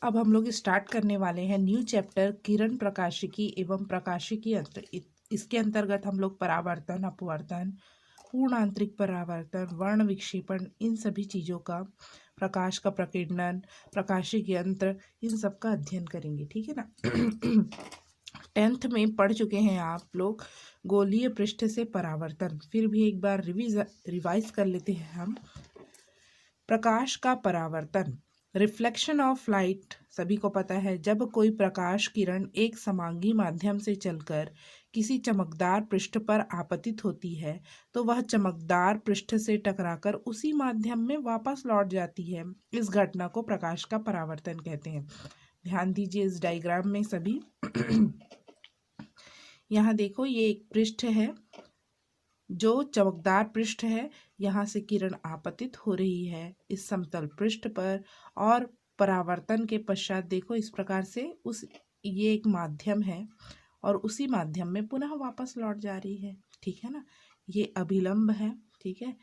अब हम लोग स्टार्ट करने वाले हैं न्यू चैप्टर किरण प्रकाशिकी एवं प्रकाशिकी अंतर। इसके अंतर्गत हम लोग परावर्तन, अपवर्तन, पूर्ण आंतरिक परावर्तन, वर्ण विक्षेपण, इन सभी चीज़ों का, प्रकाश का प्रकीर्णन, प्रकाशिकी यंत्र, इन सब का अध्ययन करेंगे। ठीक है ना। 10th में पढ़ चुके हैं आप लोग गोलीय पृष्ठ से परावर्तन। फिर भी एक बार रिवाइज कर लेते हैं हम। प्रकाश का परावर्तन, रिफ्लेक्शन ऑफ लाइट, सभी को पता है जब कोई प्रकाश किरण एक समांगी माध्यम से चलकर किसी चमकदार पृष्ठ पर आपतित होती है तो वह चमकदार पृष्ठ से टकराकर उसी माध्यम में वापस लौट जाती है। इस घटना को प्रकाश का परावर्तन कहते हैं। ध्यान दीजिए इस डायग्राम में सभी। यहाँ देखो ये एक पृष्ठ है जो चमकदार पृष्ठ है, यहाँ से किरण आपतित हो रही है इस समतल पृष्ठ पर, और परावर्तन के पश्चात देखो इस प्रकार से ये एक माध्यम है और उसी माध्यम में पुनः वापस लौट जा रही है। ठीक है ना। ये अभिलंब है। ठीक है।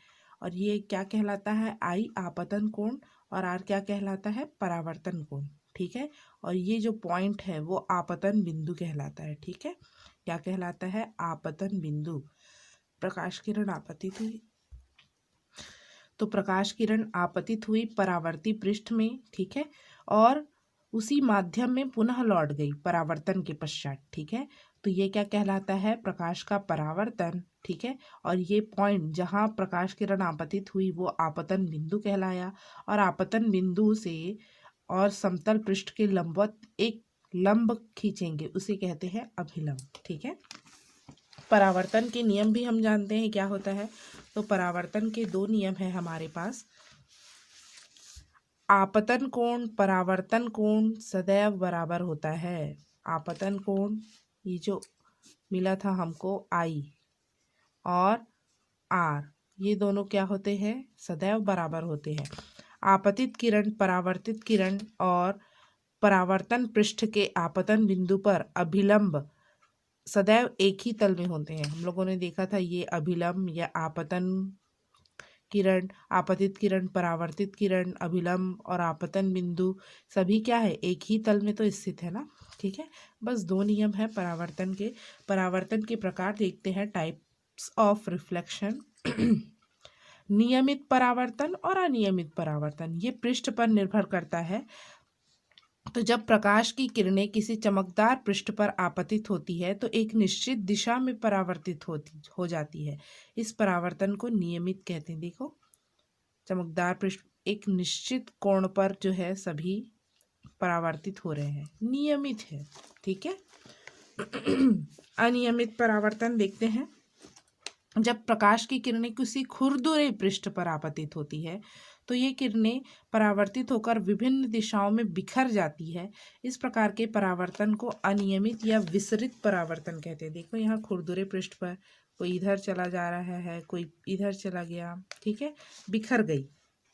और ये क्या कहलाता है? आई आपतन कोण, और आर क्या कहलाता है? परावर्तन कोण। ठीक है। और ये जो पॉइंट है वो आपतन बिंदु कहलाता है। ठीक है। क्या कहलाता है? आपतन बिंदु। प्रकाश किरण आपतित हुई तो प्रकाश किरण आपतित हुई परावर्ती पृष्ठ में। ठीक है। और उसी माध्यम में पुनः लौट गई परावर्तन के पश्चात। ठीक है। तो ये क्या कहलाता है? प्रकाश का परावर्तन। ठीक है। और ये पॉइंट जहाँ प्रकाश किरण आपतित हुई वो आपतन बिंदु कहलाया, और आपतन बिंदु से और समतल पृष्ठ के लंबवत एक लंब खींचेंगे उसे कहते हैं अभिलंब। ठीक है। परावर्तन के नियम भी हम जानते हैं क्या होता है। तो परावर्तन के दो नियम है हमारे पास। आपतन कोण, परावर्तन कोण सदैव बराबर होता है। आपतन कोण ये जो मिला था हमको आई और आर, ये दोनों क्या होते हैं? सदैव बराबर होते हैं। आपतित किरण, परावर्तित किरण और परावर्तन पृष्ठ के आपतन बिंदु पर अभिलंब सदैव एक ही तल में होते हैं। हम लोगों ने देखा था ये अभिलंब या आपतन किरण, आपतित किरण, परावर्तित किरण, अभिलंब और आपतन बिंदु सभी क्या है? एक ही तल में तो स्थित है ना। ठीक है। बस दो नियम है परावर्तन के। परावर्तन के प्रकार देखते हैं, टाइप्स ऑफ रिफ्लेक्शन। नियमित परावर्तन और अनियमित परावर्तन, ये पृष्ठ पर निर्भर करता है। तो जब प्रकाश की किरणें किसी चमकदार पृष्ठ पर आपतित होती है तो एक निश्चित दिशा में परावर्तित हो जाती है। इस परावर्तन को नियमित कहते हैं। देखो चमकदार पृष्ठ एक निश्चित कोण पर जो है सभी परावर्तित हो रहे हैं, नियमित है। ठीक है। अनियमित परावर्तन देखते हैं। जब प्रकाश की किरणें किसी खुरदुरे पृष्ठ पर आपतित होती है तो ये किरणें परावर्तित होकर विभिन्न दिशाओं में बिखर जाती है। इस प्रकार के परावर्तन को अनियमित या विसरित परावर्तन कहते हैं। देखो यहाँ खुरदुरे पृष्ठ पर कोई इधर चला जा रहा है, कोई इधर चला गया। ठीक है। बिखर गई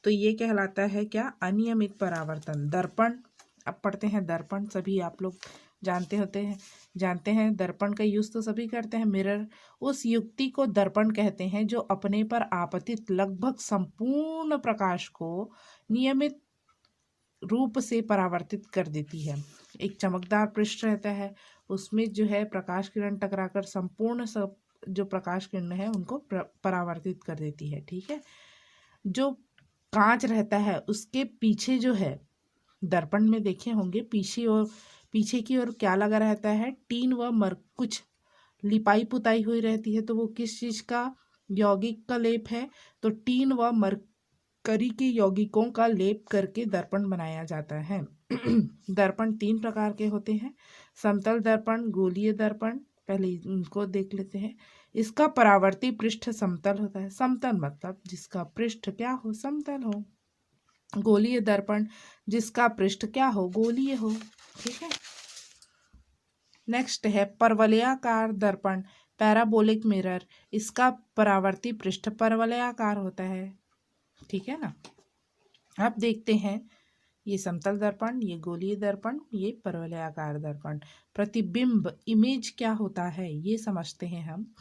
तो ये कहलाता है क्या? अनियमित परावर्तन। दर्पण, अब पढ़ते हैं दर्पण। सभी आप लोग जानते हैं दर्पण का यूज तो सभी करते हैं। मिरर, उस युक्ति को दर्पण कहते हैं जो अपने पर आपतित लगभग संपूर्ण प्रकाश को नियमित रूप से परावर्तित कर देती है। एक चमकदार पृष्ठ रहता है, उसमें जो है प्रकाश किरण टकराकर संपूर्ण सब जो प्रकाश किरण है उनको परावर्तित कर देती है। ठीक है। जो कांच रहता है उसके पीछे जो है, दर्पण में देखे होंगे पीछे की ओर क्या लगा रहता है? टीन व कुछ लिपाई पुताई हुई रहती है। तो वो किस चीज का? यौगिक का लेप है। तो टीन व मरकरी के यौगिकों का लेप करके दर्पण बनाया जाता है। दर्पण तीन प्रकार के होते हैं, समतल दर्पण, गोलीय दर्पण। पहले इनको देख लेते हैं। इसका परावर्ती पृष्ठ समतल होता है। समतल मतलब जिसका पृष्ठ क्या हो? समतल हो। गोलीय दर्पण जिसका पृष्ठ क्या हो? गोलीय हो। ठीक है। नेक्स्ट है परवलयाकार दर्पण, पैराबोलिक मिरर। इसका परावर्ती पृष्ठ परवलयाकार होता है। ठीक है ना। अब देखते हैं ये समतल दर्पण, ये गोलीय दर्पण, ये परवलयाकार दर्पण। प्रतिबिंब, इमेज क्या होता है ये समझते हैं हम।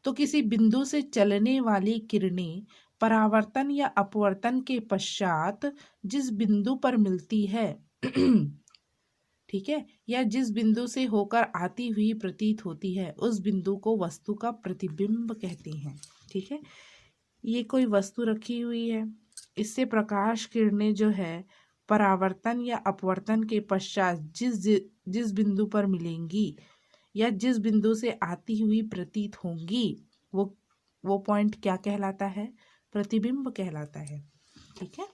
तो किसी बिंदु से चलने वाली किरणें परावर्तन या अपवर्तन के पश्चात जिस बिंदु पर मिलती है ठीक है, या जिस बिंदु से होकर आती हुई प्रतीत होती है उस बिंदु को वस्तु का प्रतिबिंब कहते हैं। ठीक है, ये कोई वस्तु रखी हुई है, इससे प्रकाश किरणें जो है परावर्तन या अपवर्तन के पश्चात जिस बिंदु पर मिलेंगी या जिस बिंदु से आती हुई प्रतीत होंगी वो पॉइंट क्या कहलाता है? प्रतिबिंब कहलाता है। ठीक है,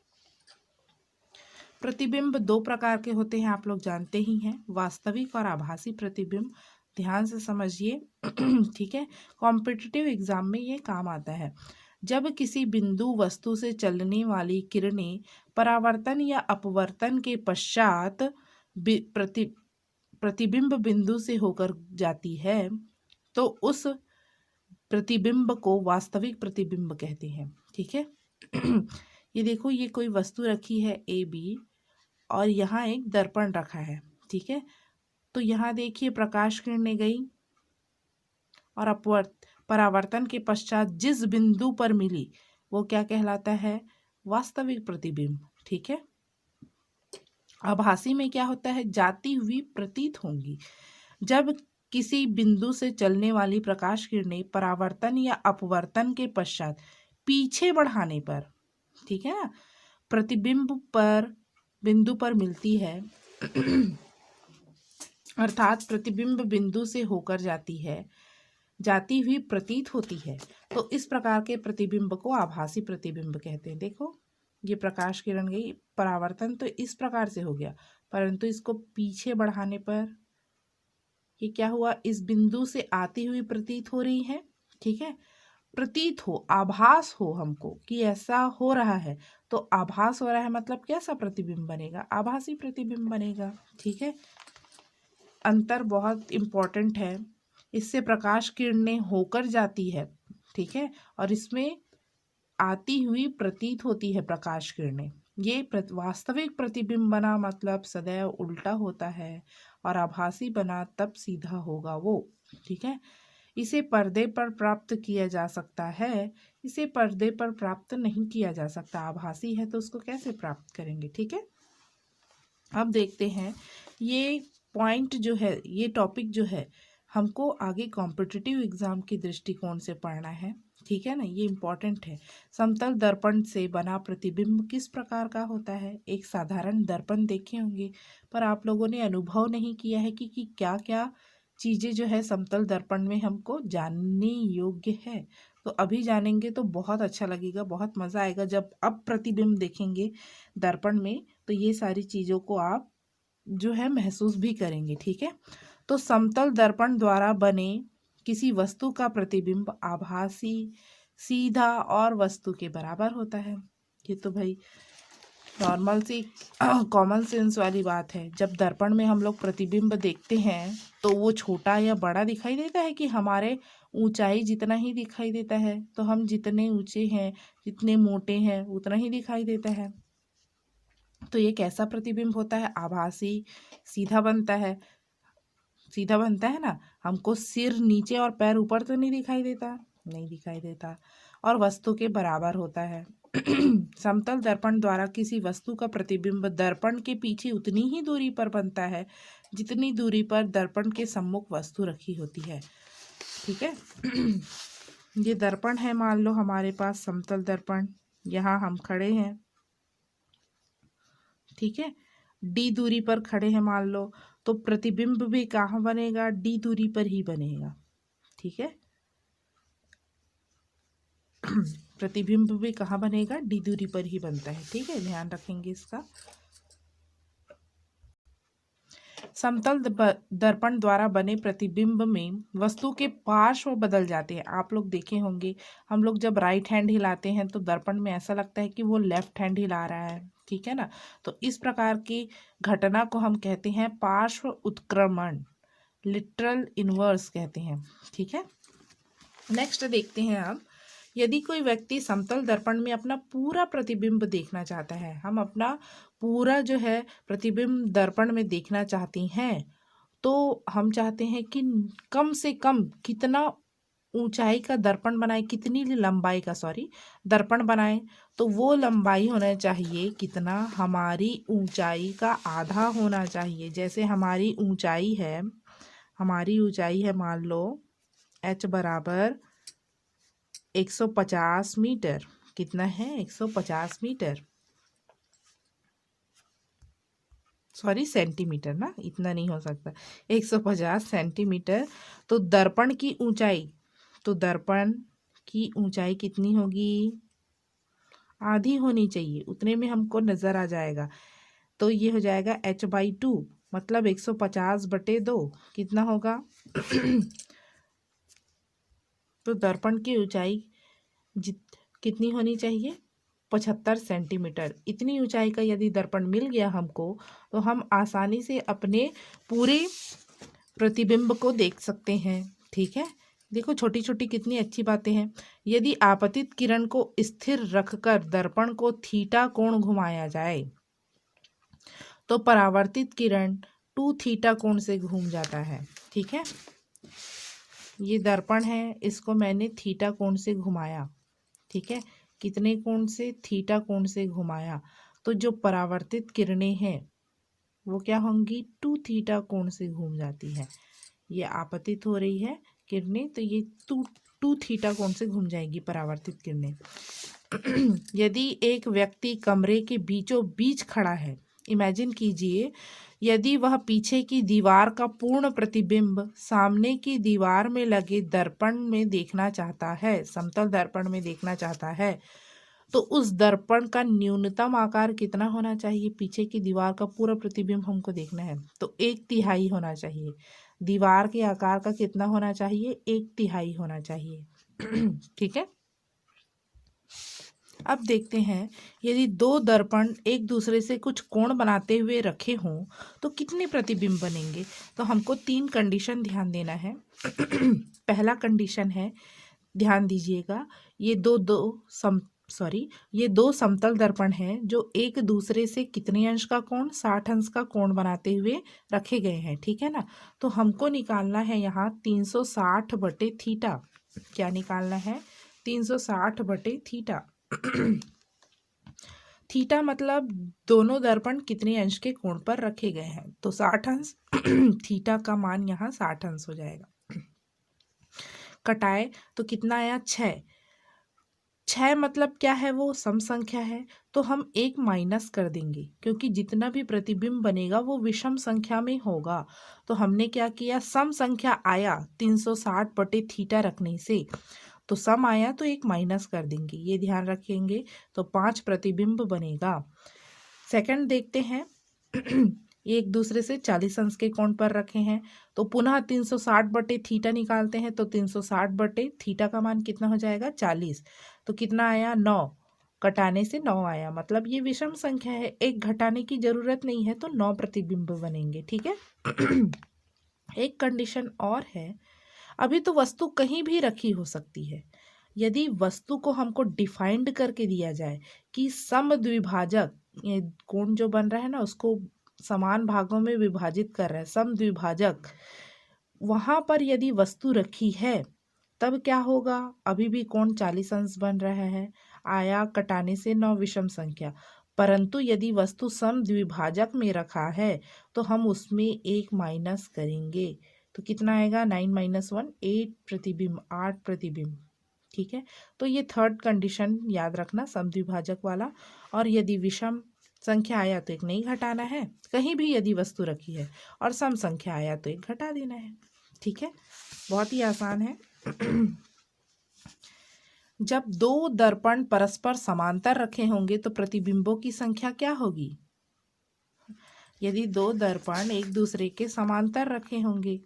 प्रतिबिंब दो प्रकार के होते हैं, आप लोग जानते ही हैं, वास्तविक और आभासी प्रतिबिंब। ध्यान से समझिए। ठीक है, कॉम्पिटिटिव एग्जाम में ये काम आता है। जब किसी बिंदु वस्तु से चलने वाली किरणें परावर्तन या अपवर्तन के पश्चात प्रतिबिंब बिंदु से होकर जाती है तो उस प्रतिबिंब को वास्तविक प्रतिबिंब कहते हैं। ठीक है, ये देखो, ये कोई वस्तु रखी है ए बी और यहाँ एक दर्पण रखा है। ठीक है, तो यहाँ देखिए प्रकाश किरणें गई और परावर्तन के पश्चात जिस बिंदु पर मिली वो क्या कहलाता है? वास्तविक प्रतिबिंब। ठीक है, आभासी में क्या होता है? जाती हुई प्रतीत होंगी। जब किसी बिंदु से चलने वाली प्रकाश किरणें परावर्तन या अपवर्तन के पश्चात पीछे बढ़ाने पर, ठीक है ना, प्रतिबिंब पर बिंदु पर मिलती है अर्थात प्रतिबिंब बिंदु से होकर जाती हुई प्रतीत होती है, तो इस प्रकार के प्रतिबिंब को आभासी प्रतिबिंब कहते हैं। देखो, ये प्रकाश किरण गई, परावर्तन तो इस प्रकार से हो गया, परंतु इसको पीछे बढ़ाने पर ये क्या हुआ? इस बिंदु से आती हुई प्रतीत हो रही है। ठीक है, प्रतीत हो, आभास हो हमको कि ऐसा हो रहा है, तो आभास हो रहा है मतलब कैसा प्रतिबिंब बनेगा? आभासी प्रतिबिंब बनेगा। ठीक है, अंतर बहुत इम्पोर्टेंट है। इससे प्रकाश किरणें होकर जाती है, ठीक है, और इसमें आती हुई प्रतीत होती है प्रकाश किरणें। ये वास्तविक प्रतिबिंब बना मतलब सदैव उल्टा होता है, और आभासी बना तब सीधा होगा वो। ठीक है, इसे पर्दे पर प्राप्त किया जा सकता है, इसे पर्दे पर प्राप्त नहीं किया जा सकता। आभासी है तो उसको कैसे प्राप्त करेंगे? ठीक है, अब देखते हैं ये पॉइंट जो है, ये टॉपिक जो है हमको आगे कॉम्पिटिटिव एग्जाम के दृष्टिकोण से पढ़ना है। ठीक है ना, ये इम्पॉर्टेंट है। समतल दर्पण से बना प्रतिबिंब किस प्रकार का होता है? एक साधारण दर्पण देखे होंगे, पर आप लोगों ने अनुभव नहीं किया है कि क्या क्या चीज़ें जो है समतल दर्पण में हमको जानने योग्य है। तो अभी जानेंगे तो बहुत अच्छा लगेगा, बहुत मज़ा आएगा। जब अब प्रतिबिंब देखेंगे दर्पण में तो ये सारी चीज़ों को आप जो है महसूस भी करेंगे। ठीक है, तो समतल दर्पण द्वारा बने किसी वस्तु का प्रतिबिंब आभासी, सीधा और वस्तु के बराबर होता है। ये तो भाई नॉर्मल सी कॉमन सेंस वाली बात है। जब दर्पण में हम लोग प्रतिबिंब देखते हैं तो वो छोटा या बड़ा दिखाई देता है कि हमारे ऊंचाई जितना ही दिखाई देता है? तो हम जितने ऊंचे हैं, जितने मोटे हैं, उतना ही दिखाई देता है। तो ये कैसा प्रतिबिंब होता है? आभासी, सीधा बनता है। सीधा बनता है ना, हमको सिर नीचे और पैर ऊपर तो नहीं दिखाई देता, नहीं दिखाई देता, और वस्तु के बराबर होता है। समतल दर्पण द्वारा किसी वस्तु का प्रतिबिंब दर्पण के पीछे उतनी ही दूरी पर बनता है जितनी दूरी पर दर्पण के सम्मुख वस्तु रखी होती है। ठीक है, ये दर्पण है, मान लो हमारे पास समतल दर्पण, यहाँ हम खड़े हैं। ठीक है, डी दूरी पर खड़े हैं मान लो, तो प्रतिबिंब भी कहाँ बनेगा? डी दूरी पर ही बनेगा। ठीक है, प्रतिबिंब भी कहाँ बनेगा? डी दूरी पर ही बनता है। ठीक है, ध्यान रखेंगे इसका। समतल दर्पण द्वारा बने प्रतिबिंब में वस्तु के पार्श्व बदल जाते हैं। आप लोग देखे होंगे, हम लोग जब राइट हैंड हिलाते हैं तो दर्पण में ऐसा लगता है कि वो लेफ्ट हैंड हिला रहा है। ठीक है ना, तो इस प्रकार की घटना को हम कहते हैं पार्श्व उत्क्रमण, लिटरल इनवर्स कहते हैं। ठीक है, नेक्स्ट देखते हैं अब, यदि कोई व्यक्ति समतल दर्पण में अपना पूरा प्रतिबिंब देखना चाहता है, हम अपना पूरा जो है प्रतिबिंब दर्पण में देखना चाहती हैं, तो हम चाहते हैं कि कम से कम कितना ऊंचाई का दर्पण बनाए, कितनी लंबाई का दर्पण बनाए, तो वो लंबाई होना चाहिए कितना, हमारी ऊंचाई का आधा होना चाहिए। जैसे हमारी ऊंचाई है मान लो h बराबर 150 मीटर। कितना है? 150 मीटर, सेंटीमीटर ना, इतना नहीं हो सकता, 150 सेंटीमीटर। तो दर्पण की ऊंचाई कितनी होगी? आधी होनी चाहिए, उतने में हमको नजर आ जाएगा। तो ये हो जाएगा h/2, मतलब 150/2 कितना होगा? तो दर्पण की ऊंचाई कितनी होनी चाहिए? 75 सेंटीमीटर। इतनी ऊंचाई का यदि दर्पण मिल गया हमको, तो हम आसानी से अपने पूरे प्रतिबिंब को देख सकते हैं। ठीक है, देखो छोटी छोटी कितनी अच्छी बातें हैं। यदि आपतित किरण को स्थिर रखकर दर्पण को थीटा कोण घुमाया जाए, तो परावर्तित किरण 2θ कोण से घूम जाता है। ठीक है, ये दर्पण है, इसको मैंने थीटा कोण से घुमाया। ठीक है, कितने कोण से? थीटा कोण से घुमाया। तो जो परावर्तित किरणें हैं वो क्या होंगी? 2θ कोण से घूम जाती है। ये आपतित हो रही है किरणें, तो ये 2θ कोण से घूम जाएगी परावर्तित किरणें। यदि एक व्यक्ति कमरे के बीचों बीच खड़ा है, इमेजिन कीजिए, यदि वह पीछे की दीवार का पूर्ण प्रतिबिंब सामने की दीवार में लगे दर्पण में देखना चाहता है, समतल दर्पण में देखना चाहता है, तो उस दर्पण का न्यूनतम आकार कितना होना चाहिए? पीछे की दीवार का पूरा प्रतिबिंब हमको देखना है, तो 1/3 होना चाहिए। दीवार के आकार का कितना होना चाहिए? 1/3 होना चाहिए। ठीक है, अब देखते हैं, यदि दो दर्पण एक दूसरे से कुछ कोण बनाते हुए रखे हों तो कितने प्रतिबिंब बनेंगे? तो हमको 3 कंडीशन ध्यान देना है। पहला कंडीशन है, ध्यान दीजिएगा, ये दो समतल दर्पण हैं जो एक दूसरे से कितने अंश का कोण? 60 अंश का कोण बनाते हुए रखे गए हैं। ठीक है ना, तो हमको निकालना है यहाँ 360/θ। क्या निकालना है? 360/θ। थीटा मतलब दोनों दर्पण कितने अंश के कोण पर रखे गए हैं, तो 60 अंश। थीटा का मान यहाँ 60 अंश हो जाएगा। कटाए तो कितना आया? 6 मतलब क्या है? वो सम संख्या है, तो हम 1 माइनस कर देंगे, क्योंकि जितना भी प्रतिबिंब बनेगा वो विषम संख्या में होगा। तो हमने क्या किया? सम संख्या आया 360/θ रखने से, तो सम आया तो 1 माइनस कर देंगे, ये ध्यान रखेंगे। तो 5 प्रतिबिंब बनेगा। सेकंड देखते हैं। ये एक दूसरे से 40 अंश के कोण पर रखे हैं, तो पुनः 360/θ निकालते हैं, तो 360/θ का मान कितना हो जाएगा? 40। तो कितना आया? 9। घटाने से 9 आया, मतलब ये विषम संख्या है, एक घटाने की जरूरत नहीं है, तो 9 प्रतिबिंब बनेंगे। ठीक है। एक कंडीशन और है, अभी तो वस्तु कहीं भी रखी हो सकती है। यदि वस्तु को हमको डिफाइंड करके दिया जाए कि समद्विभाजक, ये कोण जो बन रहा है ना उसको समान भागों में विभाजित कर रहा है, समद्विभाजक, वहां पर यदि वस्तु रखी है तब क्या होगा? अभी भी कोण 40 अंश बन रहा है, आया कटाने से 9 विषम संख्या। परंतु यदि वस्तु समद्विभाजक में रखा है तो हम उसमें 1 माइनस करेंगे, तो कितना आएगा? 9 - 1 8 प्रतिबिंब, 8 प्रतिबिंब। ठीक है, तो ये थर्ड कंडीशन याद रखना, समद्विभाजक वाला। और यदि विषम संख्या आया तो 1 नहीं घटाना है, कहीं भी यदि वस्तु रखी है, और सम संख्या आया तो 1 घटा देना है। ठीक है, बहुत ही आसान है। जब दो दर्पण परस्पर समांतर रखे होंगे तो प्रतिबिंबों की संख्या क्या होगी? यदि दो दर्पण एक दूसरे के समांतर रखे होंगे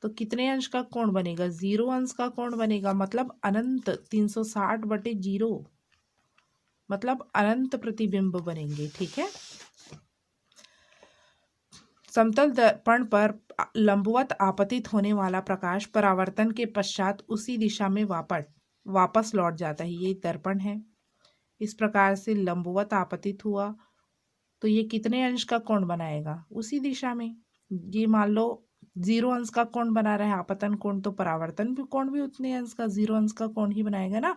तो कितने अंश का कोण बनेगा? 0 अंश का कोण बनेगा, मतलब अनंत। 360/0 मतलब अनंत प्रतिबिंब बनेंगे। ठीक है, समतल दर्पण पर लंबवत आपतित होने वाला प्रकाश परावर्तन के पश्चात उसी दिशा में वापस लौट जाता है। ये दर्पण है, इस प्रकार से लंबवत आपतित हुआ तो ये कितने अंश का कोण बनाएगा? उसी दिशा में। ये मान लो जीरो अंश का कोण बना रहा है आपतन कोण, तो परावर्तन भी कोण भी उतने अंश का, जीरो अंश का कोण ही बनाएगा ना,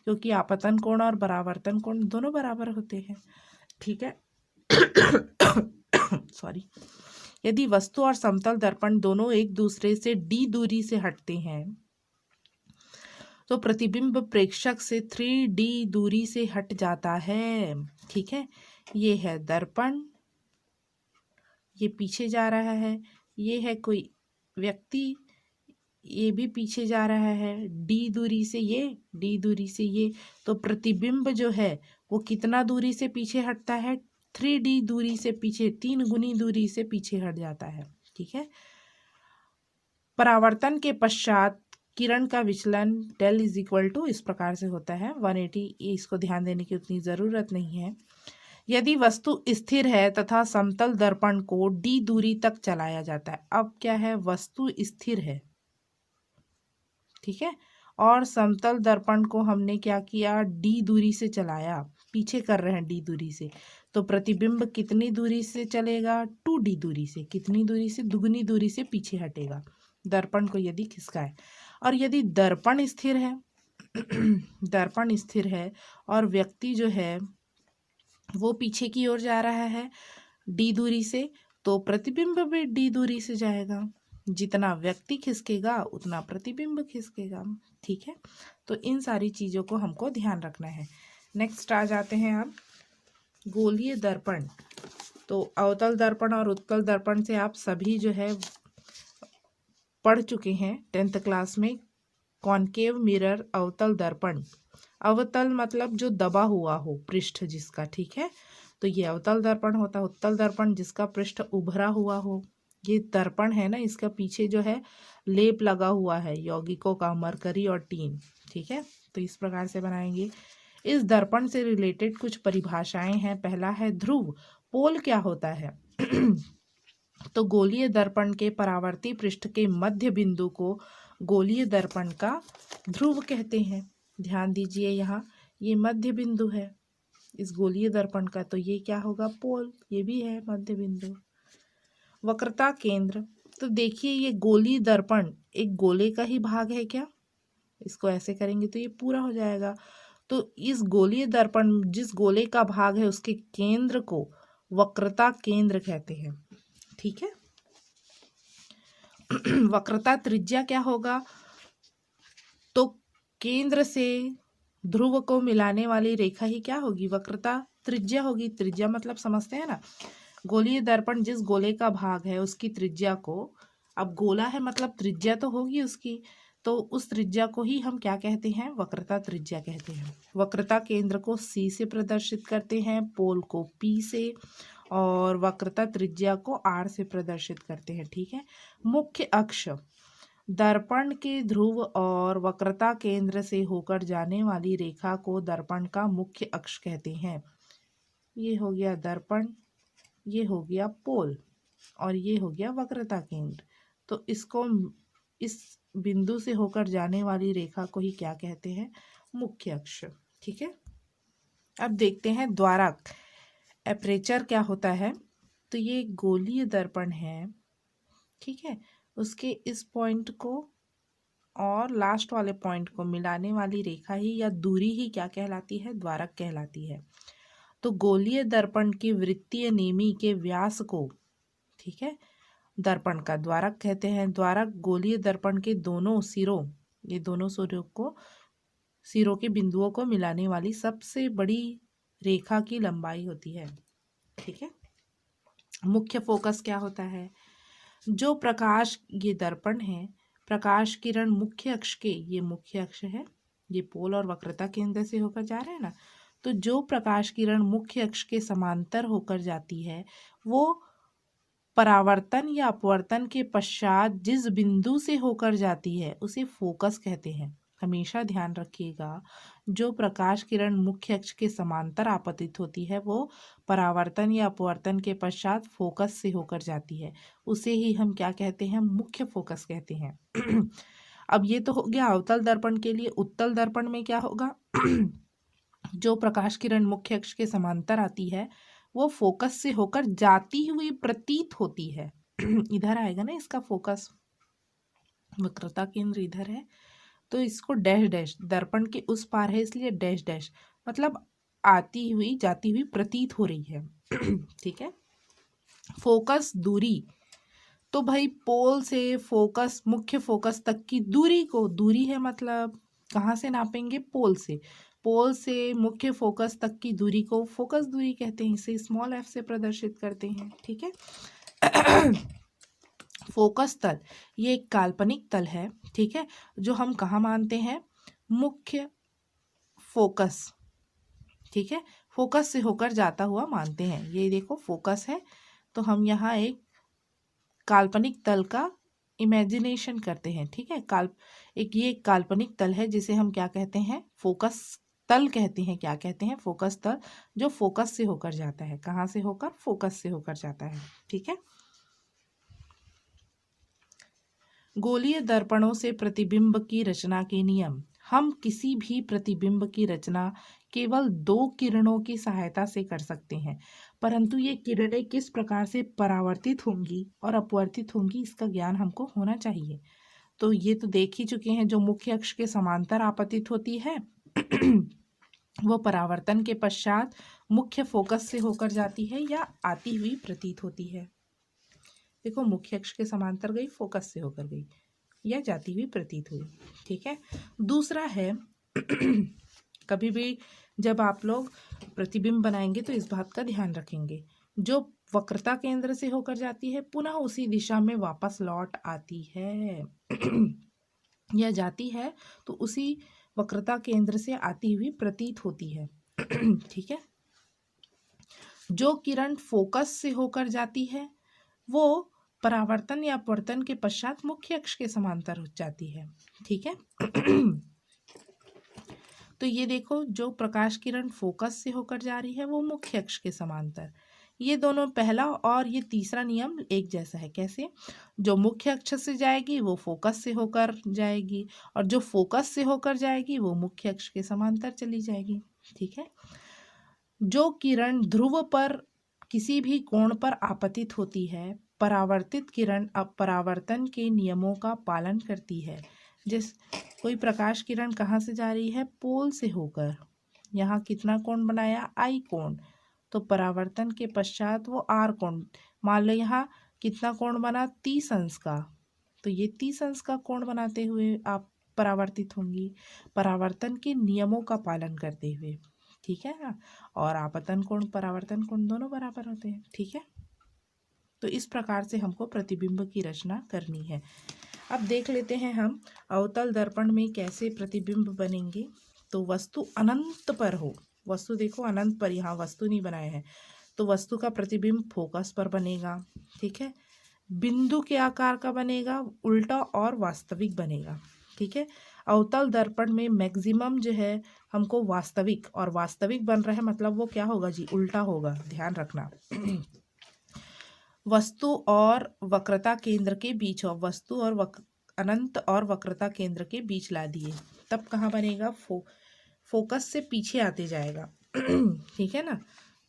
क्योंकि आपतन कोण और परावर्तन कोण दोनों बराबर होते हैं। ठीक है। सॉरी। यदि वस्तु और समतल दर्पण दोनों एक दूसरे से d दूरी से हटते हैं तो प्रतिबिंब प्रेक्षक से 3d दूरी से हट जाता है। ठीक है। ये है दर्पण, ये पीछे जा रहा है, ये है कोई व्यक्ति, ये भी पीछे जा रहा है, d दूरी से ये, d दूरी से ये, तो प्रतिबिंब जो है वो कितना दूरी से पीछे हटता है, 3d दूरी से पीछे, 3 गुनी दूरी से पीछे हट जाता है। ठीक है। परावर्तन के पश्चात किरण का विचलन डेल इज इक्वल टू इस प्रकार से होता है 180। इसको ध्यान देने की उतनी ज़रूरत नहीं है। यदि वस्तु स्थिर है तथा समतल दर्पण को d दूरी तक चलाया जाता है। अब क्या है, वस्तु स्थिर है, ठीक है, और समतल दर्पण को हमने क्या किया, d दूरी से चलाया, पीछे कर रहे हैं d दूरी से, तो प्रतिबिंब कितनी दूरी से चलेगा, 2d दूरी से। कितनी दूरी से, दुगनी दूरी से पीछे हटेगा दर्पण को यदि खिसकाए। और यदि दर्पण स्थिर है दर्पण स्थिर है और व्यक्ति जो है वो पीछे की ओर जा रहा है d दूरी से, तो प्रतिबिंब भी d दूरी से जाएगा। जितना व्यक्ति खिसकेगा उतना प्रतिबिंब खिसकेगा। ठीक है। तो इन सारी चीज़ों को हमको ध्यान रखना है। नेक्स्ट आ जाते हैं अब गोलीय दर्पण। तो अवतल दर्पण और उत्तल दर्पण से आप सभी जो है पढ़ चुके हैं 10th क्लास में। कॉनकेव मिरर अवतल दर्पण, अवतल मतलब जो दबा हुआ हो पृष्ठ जिसका, ठीक है, तो ये अवतल दर्पण होता है। उत्तल दर्पण जिसका पृष्ठ उभरा हुआ हो। ये दर्पण है ना, इसका पीछे जो है लेप लगा हुआ है यौगिकों का, मरकरी और टीन। ठीक है। तो इस प्रकार से बनाएंगे। इस दर्पण से रिलेटेड कुछ परिभाषाएं हैं। पहला है ध्रुव। पोल क्या होता है तो गोलीय दर्पण के परावर्ती पृष्ठ के मध्य बिंदु को गोलीय दर्पण का ध्रुव कहते हैं। ध्यान दीजिए, यहाँ ये मध्य बिंदु है इस गोलीय दर्पण का, तो ये क्या होगा, पोल। ये भी है मध्य बिंदु। वक्रता केंद्र, तो देखिए ये गोलीय दर्पण एक गोले का ही भाग है क्या, इसको ऐसे करेंगे तो ये पूरा हो जाएगा। तो इस गोलीय दर्पण जिस गोले का भाग है उसके केंद्र को वक्रता केंद्र कहते हैं। ठीक है। वक्रता त्रिज्या क्या होगा, तो केंद्र से ध्रुव को मिलाने वाली रेखा ही क्या होगी, वक्रता त्रिज्या होगी। त्रिज्या मतलब समझते हैं ना, गोलीय दर्पण जिस गोले का भाग है उसकी त्रिज्या को, अब गोला है मतलब त्रिज्या तो होगी उसकी, तो उस त्रिज्या को ही हम क्या कहते हैं, वक्रता त्रिज्या कहते हैं। वक्रता केंद्र को C से प्रदर्शित करते हैं, पोल को P से, और वक्रता त्रिज्या को R से प्रदर्शित करते हैं। ठीक है। मुख्य अक्ष, दर्पण के ध्रुव और वक्रता केंद्र से होकर जाने वाली रेखा को दर्पण का मुख्य अक्ष कहते हैं। ये हो गया दर्पण, ये हो गया पोल, और ये हो गया वक्रता केंद्र। तो इसको, इस बिंदु से होकर जाने वाली रेखा को ही क्या कहते हैं, मुख्य अक्ष। ठीक है। अब देखते हैं द्वारक, एपरेचर क्या होता है। तो ये गोलीय दर्पण है, ठीक है, उसके इस पॉइंट को और लास्ट वाले पॉइंट को मिलाने वाली रेखा ही या दूरी ही क्या कहलाती है, द्वारक कहलाती है। तो गोलीय दर्पण की वृत्तीय नेमी के व्यास को, ठीक है, दर्पण का द्वारक कहते हैं। द्वारक गोलीय दर्पण के दोनों सिरों, ये दोनों सिरों के बिंदुओं को मिलाने वाली सबसे बड़ी रेखा की लंबाई होती है। ठीक है। मुख्य फोकस क्या होता है, जो प्रकाश, ये दर्पण है, प्रकाश किरण मुख्य अक्ष के, ये मुख्य अक्ष है, ये पोल और वक्रता केंद्र से होकर जा रहे हैं ना, तो जो प्रकाश किरण मुख्य अक्ष के समांतर होकर जाती है वो परावर्तन या अपवर्तन के पश्चात जिस बिंदु से होकर जाती है उसे फोकस कहते हैं। हमेशा ध्यान रखिएगा, जो प्रकाश किरण मुख्य अक्ष के समांतर आपतित होती है वो परावर्तन या अपवर्तन के पश्चात फोकस से होकर जाती है, उसे ही हम क्या कहते हैं, मुख्य फोकस कहते हैं। अब ये तो हो गया अवतल दर्पण के लिए। उत्तल दर्पण में क्या होगा, जो प्रकाश किरण मुख्य अक्ष के समांतर आती है वो फोकस से होकर जाती हुई प्रतीत होती है। इधर आएगा ना इसका फोकस, वक्रता केंद्र इधर है, तो इसको डैश डैश, दर्पण के उस पार है इसलिए डैश डैश, मतलब आती हुई जाती हुई प्रतीत हो रही है। ठीक है। फोकस दूरी, तो भाई पोल से फोकस, मुख्य फोकस तक की दूरी को, दूरी है मतलब कहाँ से नापेंगे, पोल से, पोल से मुख्य फोकस तक की दूरी को फोकस दूरी कहते हैं, इसे स्मॉल एफ से प्रदर्शित करते हैं। ठीक है। फोकस तल, ये एक काल्पनिक तल है, ठीक है, जो हम कहाँ मानते हैं, मुख्य फोकस, ठीक है, फोकस से होकर जाता हुआ मानते हैं। ये देखो फोकस है, तो हम यहाँ एक काल्पनिक तल का इमेजिनेशन करते हैं। ठीक है, ये एक काल्पनिक तल है जिसे हम क्या कहते हैं, फोकस तल कहते हैं। क्या कहते हैं, फोकस तल, जो फोकस से होकर जाता है। कहाँ से होकर, फोकस से होकर जाता है। ठीक है। गोलीय दर्पणों से प्रतिबिंब की रचना के नियम, हम किसी भी प्रतिबिंब की रचना केवल 2 किरणों की सहायता से कर सकते हैं, परंतु ये किरणें किस प्रकार से परावर्तित होंगी और अपवर्तित होंगी, इसका ज्ञान हमको होना चाहिए। तो ये तो देख ही चुके हैं, जो मुख्य अक्ष के समांतर आपतित होती है वो परावर्तन के पश्चात मुख्य फोकस से होकर जाती है या आती हुई प्रतीत होती है। देखो, मुख्य अक्ष के समांतर गई, फोकस से होकर गई या जाती हुई प्रतीत हुई। ठीक है। दूसरा है कभी भी जब आप लोग प्रतिबिंब बनाएंगे तो इस बात का ध्यान रखेंगे, जो वक्रता केंद्र से होकर जाती है पुनः उसी दिशा में वापस लौट आती है या जाती है, तो उसी वक्रता केंद्र से आती हुई प्रतीत होती है। ठीक है। जो किरण फोकस से होकर जाती है वो परावर्तन या अपवर्तन के पश्चात मुख्य अक्ष के समांतर हो जाती है। ठीक है। तो ये देखो, जो प्रकाश किरण फोकस से होकर जा रही है वो मुख्य अक्ष के समांतर, ये दोनों, पहला और ये तीसरा नियम एक जैसा है। कैसे, जो मुख्य अक्ष से जाएगी वो फोकस से होकर जाएगी, और जो फोकस से होकर जाएगी वो मुख्य अक्ष के समांतर चली जाएगी। ठीक है। जो किरण ध्रुव पर किसी भी कोण पर आपतित होती है, परावर्तित किरण अपरावर्तन के नियमों का पालन करती है। जिस कोई प्रकाश किरण कहाँ से जा रही है, पोल से होकर, यहाँ कितना कोण बनाया, आई कोण, तो परावर्तन के पश्चात वो आर कोण, मान लो यहाँ कितना कोण बना, 30 अंश का, तो ये 30 अंश का कोण बनाते हुए आप परावर्तित होंगी, परावर्तन के नियमों का पालन करते हुए। ठीक है ना। और आपतन कोण परावर्तन कोण दोनों बराबर होते हैं। ठीक है। तो इस प्रकार से हमको प्रतिबिंब की रचना करनी है। अब देख लेते हैं हम अवतल दर्पण में कैसे प्रतिबिंब बनेंगे। तो वस्तु अनंत पर हो, वस्तु देखो अनंत पर, यहाँ वस्तु नहीं बनाए हैं, तो वस्तु का प्रतिबिंब फोकस पर बनेगा। ठीक है। बिंदु के आकार का बनेगा, उल्टा और वास्तविक बनेगा। ठीक है। अवतल दर्पण में मैक्सिमम जो है हमको वास्तविक, और वास्तविक बन रहा है मतलब वो क्या होगा जी, उल्टा होगा, ध्यान रखना। वस्तु और वक्रता केंद्र के बीच, और वस्तु और अनंत और वक्रता केंद्र के बीच ला दिए, तब कहाँ बनेगा, फोकस से पीछे आते जाएगा। ठीक है ना।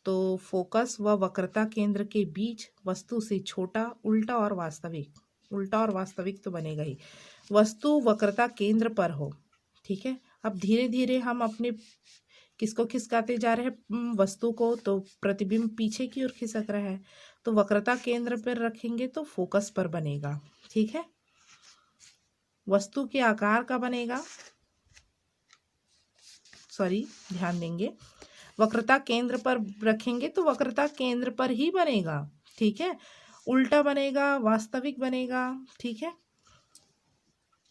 तो फोकस व वक्रता केंद्र के बीच वस्तु से छोटा, उल्टा और वास्तविक, उल्टा और वास्तविक तो बनेगा ही, वस्तु वक्रता केंद्र पर हो। ठीक है। अब धीरे धीरे हम अपने किसको खिसकाते जा रहे हैं, वस्तु को, तो प्रतिबिंब पीछे की ओर खिसक रहा है, तो वक्रता केंद्र पर रखेंगे तो फोकस पर बनेगा। ठीक है। वस्तु के आकार का बनेगा, सॉरी ध्यान देंगे, वक्रता केंद्र पर रखेंगे तो वक्रता केंद्र पर ही बनेगा। ठीक है। उल्टा बनेगा, वास्तविक बनेगा। ठीक है।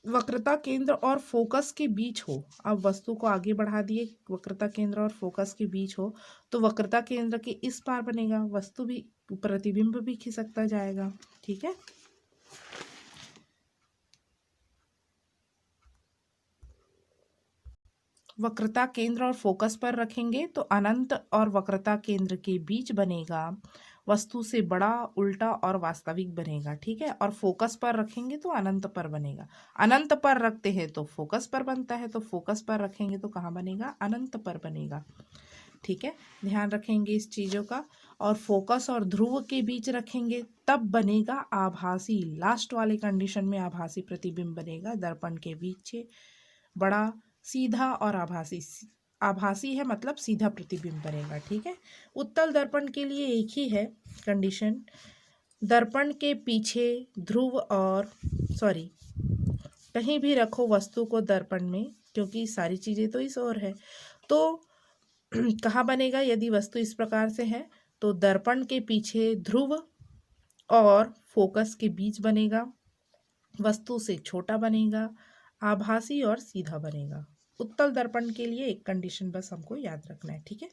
वक्रता केंद्र और फोकस के बीच हो, अब वस्तु को आगे बढ़ा दिए, वक्रता केंद्र और फोकस के बीच हो, तो वक्रता केंद्र के इस पार बनेगा, वस्तु भी, प्रतिबिंब भी खिसकता जाएगा। ठीक है। वक्रता केंद्र और फोकस पर रखेंगे तो अनंत और वक्रता केंद्र के बीच बनेगा, वस्तु से बड़ा, उल्टा और वास्तविक बनेगा। ठीक है। और फोकस पर रखेंगे तो अनंत पर बनेगा, अनंत पर रखते हैं तो फोकस पर बनता है, तो फोकस पर रखेंगे तो कहाँ बनेगा, अनंत पर बनेगा। ठीक है, ध्यान रखेंगे इस चीज़ों का। और फोकस और ध्रुव के बीच रखेंगे तब बनेगा आभासी, लास्ट वाले कंडीशन में आभासी प्रतिबिंब बनेगा दर्पण के बीच बड़ा सीधा और आभासी। आभासी है मतलब सीधा प्रतिबिंब बनेगा। ठीक है, उत्तल दर्पण के लिए एक ही है कंडीशन, दर्पण के पीछे ध्रुव और कहीं भी रखो वस्तु को दर्पण में, क्योंकि सारी चीज़ें तो इस ओर है, तो कहाँ बनेगा यदि वस्तु इस प्रकार से है, तो दर्पण के पीछे ध्रुव और फोकस के बीच बनेगा, वस्तु से छोटा बनेगा, आभासी और सीधा बनेगा। उत्तल दर्पण के लिए एक कंडीशन बस हमको याद रखना है। ठीक है।